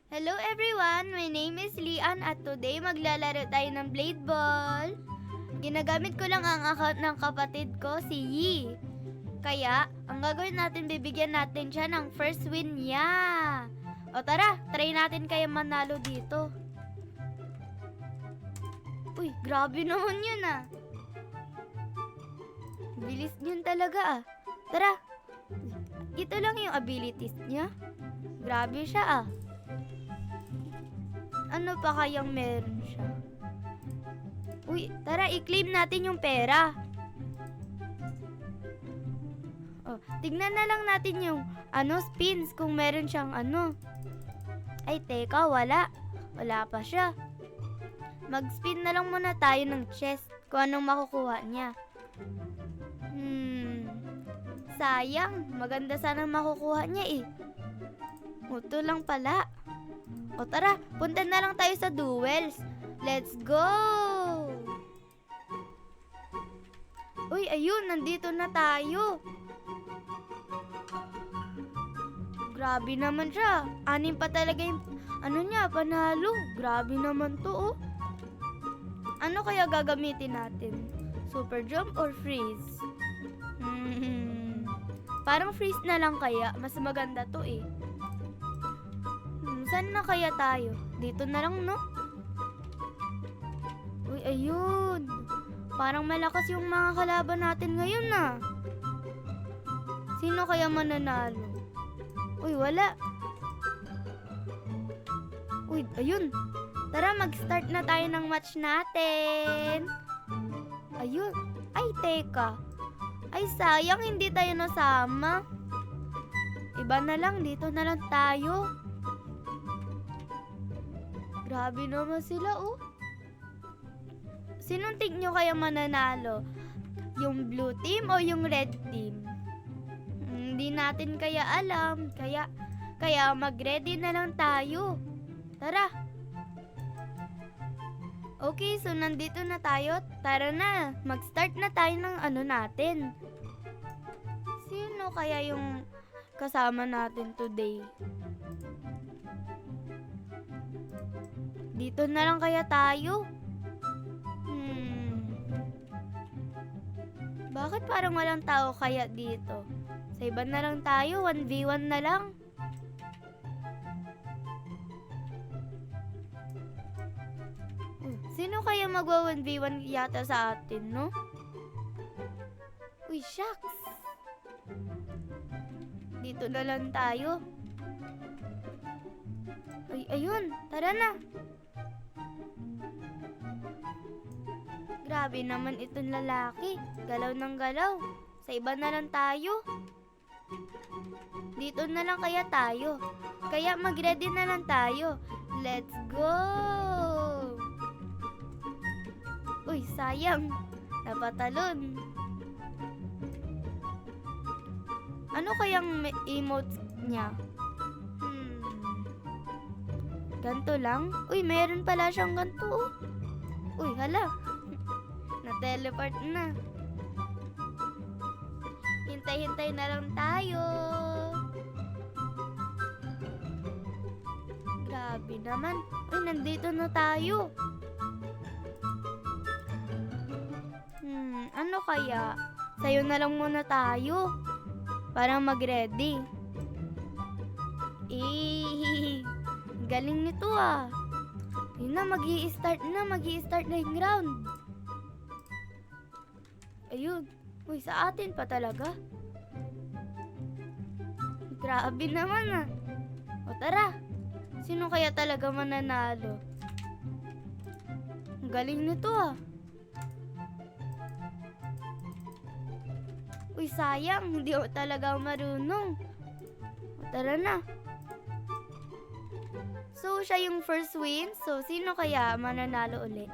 Hello everyone! My name is Lian at today maglalaro tayo ng blade ball. Ginagamit ko lang ang account ng kapatid ko, si Yi. Kaya, ang gagawin natin, bibigyan natin siya ng first win niya. O tara, try natin kaya manalo dito. Uy, grabe naman yun ah. Bilis yun talaga ah. Tara, ito lang yung abilities niya. Grabe siya ah. Ano pa kayang meron siya? Uy, tara, i-claim natin yung pera. Oh, tignan na lang natin yung spins kung meron siyang Ay, teka, wala. Wala pa siya. Mag-spin na lang muna tayo ng chest kung anong makukuha niya. Sayang. Maganda sana makukuha niya eh. Ito lang pala. O tara, punta na lang tayo sa duels. Let's go! Uy, ayun, nandito na tayo. Grabe naman siya. 6 pa talaga yung, panalo. Grabe naman to, oh. Ano kaya gagamitin natin? Super jump or freeze? Parang freeze na lang kaya. Mas maganda to, eh. Saan na kaya tayo? Dito na lang, no? Uy, ayun. Parang malakas yung mga kalaban natin ngayon, ah. Sino kaya mananalo? Uy, wala. Uy, ayun. Tara, mag-start na tayo ng match natin. Ayun. Ay, teka. Ay, sayang hindi tayo nasama. Iba na lang, dito na lang tayo. Grabe naman sila, oh. Sinong tig nyo kaya mananalo? Yung blue team o yung red team? Hindi natin kaya alam. Kaya mag-ready na lang tayo. Tara. Okay, so nandito na tayo. Tara na. Mag-start na tayo ng natin. Sino kaya yung kasama natin today? Dito na lang kaya tayo? Bakit parang walang tao kaya dito? Sa iba na lang tayo, 1v1 na lang. Sino kaya magwa 1v1 yata sa atin, no? Uy, shucks! Dito na lang tayo. Uy, ayun, tara na. Grabe naman itong lalaki. Galaw ng galaw. Sa iba na lang tayo. Dito na lang kaya tayo. Kaya mag-ready na lang tayo. Let's go! Uy, sayang. Napatalon. Ano kayang emotes niya? Ganto lang? Uy, meron pala siyang ganto, oh. Uy, hala. Na-teleport na. Hintay-hintay na lang tayo. Grabe naman. Uy, nandito na tayo. Ano kaya? Sayo na lang muna tayo. Para mag-ready. Galing nito ah. Yun na, mag-i-start na yung round. Ayun. Uy, sa atin pa talaga. Grabe naman ah. O tara. Sino kaya talaga mananalo? Ang galing nito ah. Uy, sayang. Hindi ako talaga marunong. O tara na. So, siya yung first win. So, sino kaya mananalo ulit?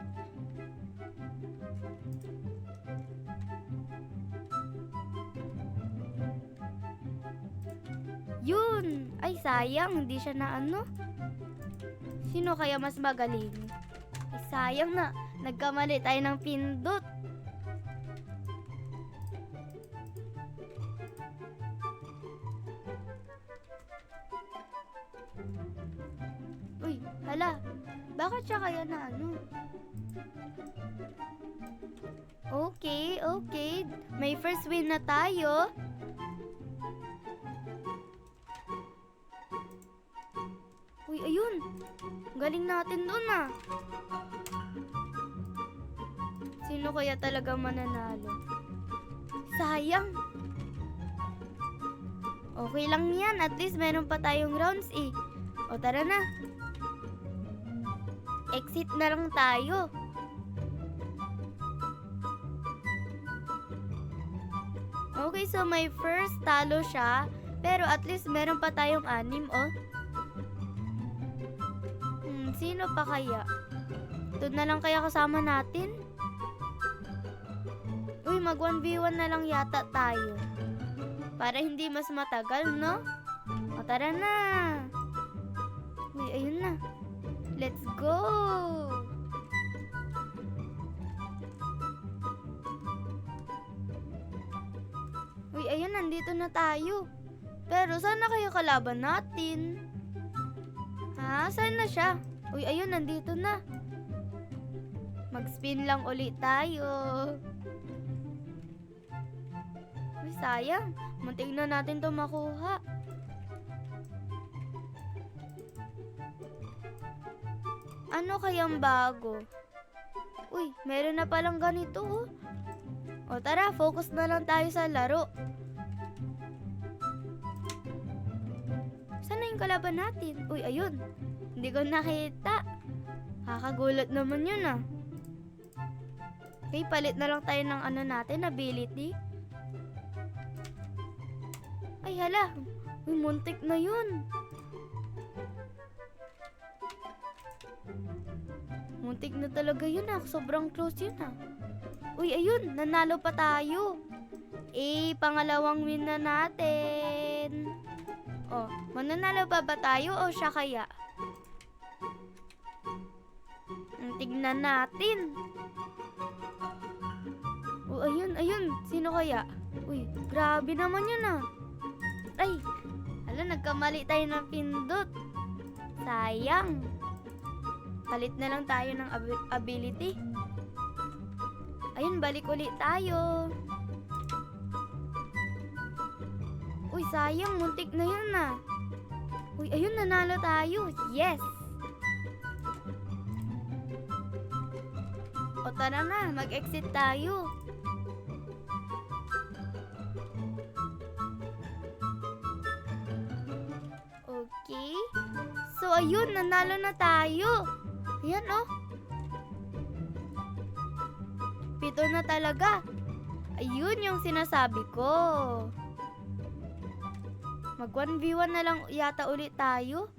Yun! Ay, sayang. Hindi siya na Sino kaya mas magaling? Ay, sayang na. Nagkamali tayo ng pindot. Hala, bakit siya kaya na ano? Okay, okay. May first win na tayo. Uy, ayun. Galing natin doon ah. Sino kaya talaga mananalo? Sayang. Okay lang yan. At least meron pa tayong rounds eh. O tara na. Exit na lang tayo. Okay, so my first talo siya. Pero at least meron pa tayong 6, oh. Sino pa kaya? Ito na lang kaya kasama natin? Uy, mag 1v1 na lang yata tayo. Para hindi mas matagal, no? O, tara na. Uy, ayun na. Let's go! Uy, ayun, nandito na tayo. Pero saan na kayo kalaban natin? Ha? Saan na siya? Uy, ayun, nandito na. Mag-spin lang ulit tayo. Uy, sayang. Muntik na natin to makuha. Ano kayang bago? Uy, meron na palang ganito, oh. O tara, focus na lang tayo sa laro. Saan na yung kalaban natin? Uy, ayun. Hindi ko nakita. Kakagulat naman yun ah. Okay, palit na lang tayo ng ano natin, ability. Ay, hala. Uy, muntik na yun. Muntik na talaga yun ah. Sobrang close yun ah. Uy, ayun. Nanalo pa tayo. Pangalawang win na natin. Oh, mananalo pa ba tayo o siya kaya? Tignan natin. Oh, ayun. Sino kaya? Uy, grabe naman yun ah. Ay, nagkamali tayo ng pindot. Sayang. Palit na lang tayo ng ability. Ayun, balik ulit tayo. Uy, sayang. Muntik na yun ah. Uy, ayun, nanalo tayo. Yes! O tara na, mag-exit tayo. Okay. So, ayun, nanalo na tayo. Ayan, oh. 7 na talaga. Ayun yung sinasabi ko. Mag 1v1 na lang yata ulit tayo.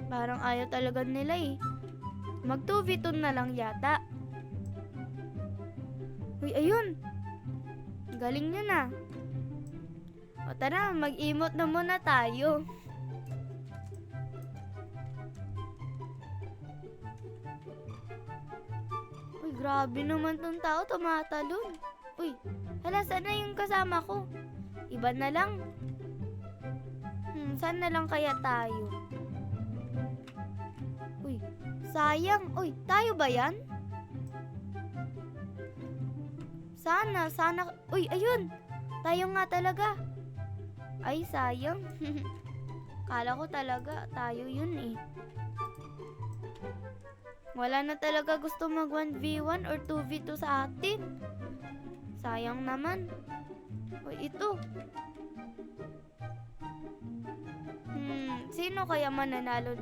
Parang ayaw talaga nila eh. Mag 2v2 na lang yata. Uy, ayun. Galing nyo na. O tara, mag-emote na muna tayo. Uy, grabe naman tong tao, tumatalon. Uy, hala, saan na yung kasama ko? Iba na lang. Saan na lang kaya tayo? Uy, sayang. Uy, tayo ba yan? Sana. Uy, ayun. Tayo nga talaga. Ay, sayang. Kala ko talaga tayo yun eh. Wala na talaga gusto mag 1v1 or 2v2 sa atin. Sayang naman. Uy, ito. Sino kaya mananalo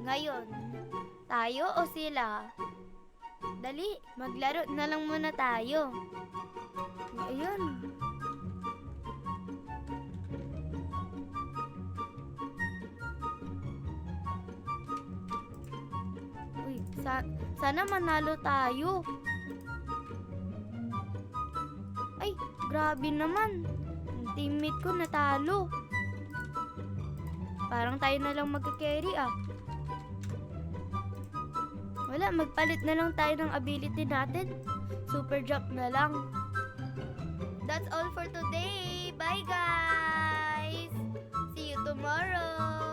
ngayon? Tayo o sila? Dali, maglaro na lang muna tayo. Ayun. Uy, sana manalo tayo. Ay, grabe naman. Yung teammate ko natalo. Parang tayo na lang magka-carry ah. Wala, magpalit na lang tayo ng ability natin. Super jump na lang. That's all for today. Bye guys! See you tomorrow!